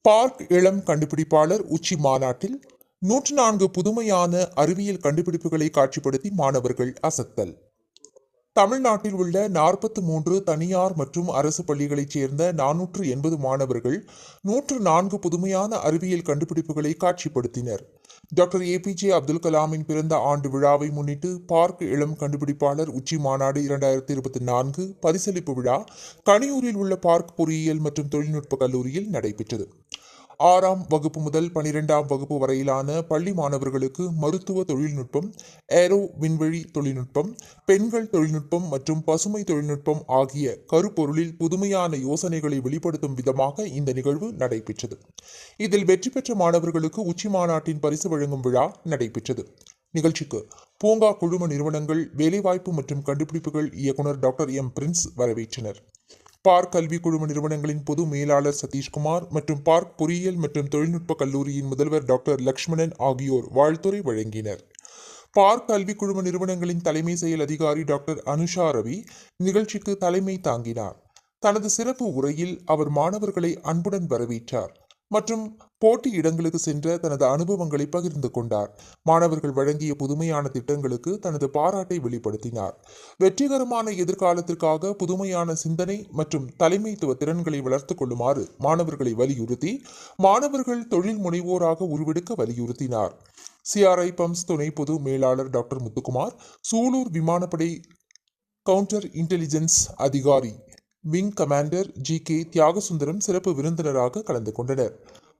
Park இளம் கண்டுபிடிப்பாளர் உச்சி மாநாட்டில் 104 புதுமையான அறிவியல் கண்டுபிடிப்புகளை காட்சிப்படுத்தி மாணவர்கள் அசத்தல். தமிழ்நாட்டில் உள்ள 43 தனியார் மற்றும் அரசு பள்ளிகளைச் சேர்ந்த 480 மாணவர்கள் 104 புதுமையான அறிவியல் கண்டுபிடிப்புகளை காட்சிப்படுத்தினர். டாக்டர் APJ அப்துல் கலாமின் பிறந்த ஆண்டு விழாவை முன்னிட்டு பார்க் இளம் கண்டுபிடிப்பாளர் உச்சி மாநாடு 2024 பரிசளிப்பு விழா கனியூரில் உள்ள பார்க் பொறியியல் மற்றும் தொழில்நுட்ப கல்லூரியில் நடைபெற்றது. 6ஆம் வகுப்பு முதல் 12ஆம் வகுப்பு வரையிலான பள்ளி மாணவர்களுக்கு மருத்துவ தொழில்நுட்பம், ஏரோ விண்வெளி தொழில்நுட்பம், பெண்கள் தொழில்நுட்பம் மற்றும் பசுமை தொழில்நுட்பம் ஆகிய கருப்பொருளில் புதுமையான யோசனைகளை வெளிப்படுத்தும் விதமாக இந்த நிகழ்வு நடைபெற்றது. இதில் வெற்றி பெற்ற மாணவர்களுக்கு உச்சி மாநாட்டின் பரிசு வழங்கும் விழா நடைபெற்றது. நிகழ்ச்சிக்கு பூங்கா குழும நிறுவனங்கள், வேலைவாய்ப்பு மற்றும் கண்டுபிடிப்புகள் இயக்குனர் டாக்டர் பிரின்ஸ் வரவேற்றனர். பார்க் கல்வி குழும நிறுவனங்களின் பொது மேலாளர் சதீஷ்குமார் மற்றும் பார்க் பொறியியல் மற்றும் தொழில்நுட்ப கல்லூரியின் முதல்வர் டாக்டர் லக்ஷ்மணன் ஆகியோர் வாழ்த்துரை வழங்கினர். பார்க் கல்வி குழும நிறுவனங்களின் தலைமை செயல் அதிகாரி டாக்டர் அனுஷா ரவி நிகழ்ச்சிக்கு தலைமை தாங்கினார். தனது சிறப்பு உரையில் அவர் மாணவர்களை அன்புடன் வரவேற்றார் மற்றும் போட்டி இடங்களுக்கு சென்ற தனது அனுபவங்களை பகிர்ந்து கொண்டார். மாணவர்கள் வழங்கிய புதுமையான திட்டங்களுக்கு தனது பாராட்டை வெளிப்படுத்தினார். வெற்றிகரமான எதிர்காலத்திற்காக புதுமையான சிந்தனை மற்றும் தலைமைத்துவ திறன்களை வளர்த்து கொள்ளுமாறு மாணவர்களை வலியுறுத்தி மாணவர்கள் தொழில் முனைவோராக உருவெடுக்க வலியுறுத்தினார். CRI பம்ப்ஸ் துணை பொது மேலாளர் டாக்டர் முத்துக்குமார், சூலூர் விமானப்படை கவுண்டர் இன்டெலிஜென்ஸ் அதிகாரி விங் கமாண்டர் GK தியாகசுந்தரம் சிறப்பு விருந்தினராக கலந்து கொண்டனர்.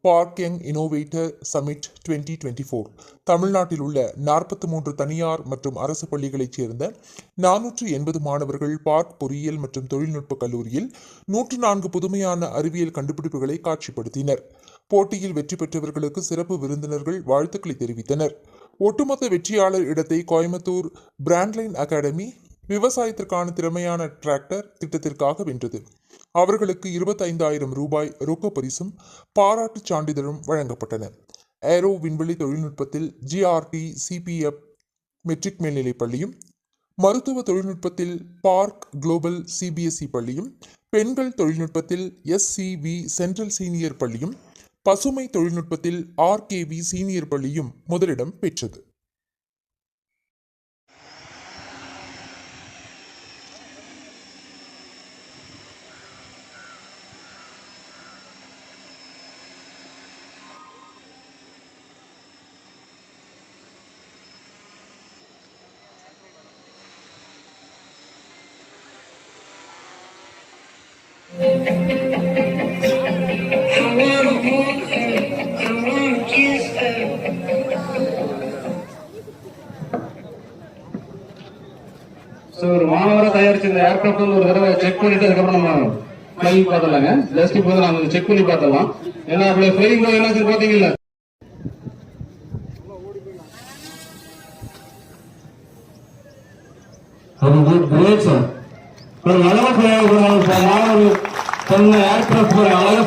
பார்க் யங் இனோவேட்டர் சமிட் 2024 தமிழ்நாட்டில் உள்ள 43 தனியார் மற்றும் அரசு பள்ளிகளைச் சேர்ந்த 480 மாணவர்கள் பார்க் பொறியியல் மற்றும் தொழில்நுட்ப கல்லூரியில் 104 புதுமையான அறிவியல் கண்டுபிடிப்புகளை காட்சிப்படுத்தினர். போட்டியில் வெற்றி பெற்றவர்களுக்கு சிறப்பு விருந்தினர்கள் வாழ்த்துக்களை தெரிவித்தனர். ஒட்டுமொத்த வெற்றியாளர் இடத்தை கோயம்புத்தூர் பிராண்ட்லைன் அகாடமி விவசாயத்திற்கான திறமையான டிராக்டர் திட்டத்திற்காக வென்றது. அவர்களுக்கு 25,000 ரூபாய் ரொக்க பரிசும் பாராட்டுச் சான்றிதழும் வழங்கப்பட்டன. ஏரோ விண்வெளி தொழில்நுட்பத்தில் GRT CPF மெட்ரிக் மேல்நிலைப் பள்ளியும், மருத்துவ தொழில்நுட்பத்தில் பார்க் குளோபல் CBSE பள்ளியும், பெண்கள் தொழில்நுட்பத்தில் SCV சென்ட்ரல் சீனியர் பள்ளியும், பசுமை தொழில்நுட்பத்தில் RKV சீனியர் பள்ளியும் முதலிடம் பெற்றது. ஒரு மாணவரை தயாரிச்ச இந்த ஏர்கிராஃப்ட் ஒரு தடவை செக் பண்ணிட்டு அதுக்கப்புறம் நம்ம ஃபிளைங் பார்த்தலாங்க. ஜஸ்ட் இப்போ நம்ம செக் பண்ணி பார்த்தலாம். ஏன்னா அப்படி ஃபிளைங் என்னாச்சு பாத்தீங்களா? ஒரு அழகா மாணவர் சொன்ன ஏர்கிராஃப்ட் ஒரு அழகா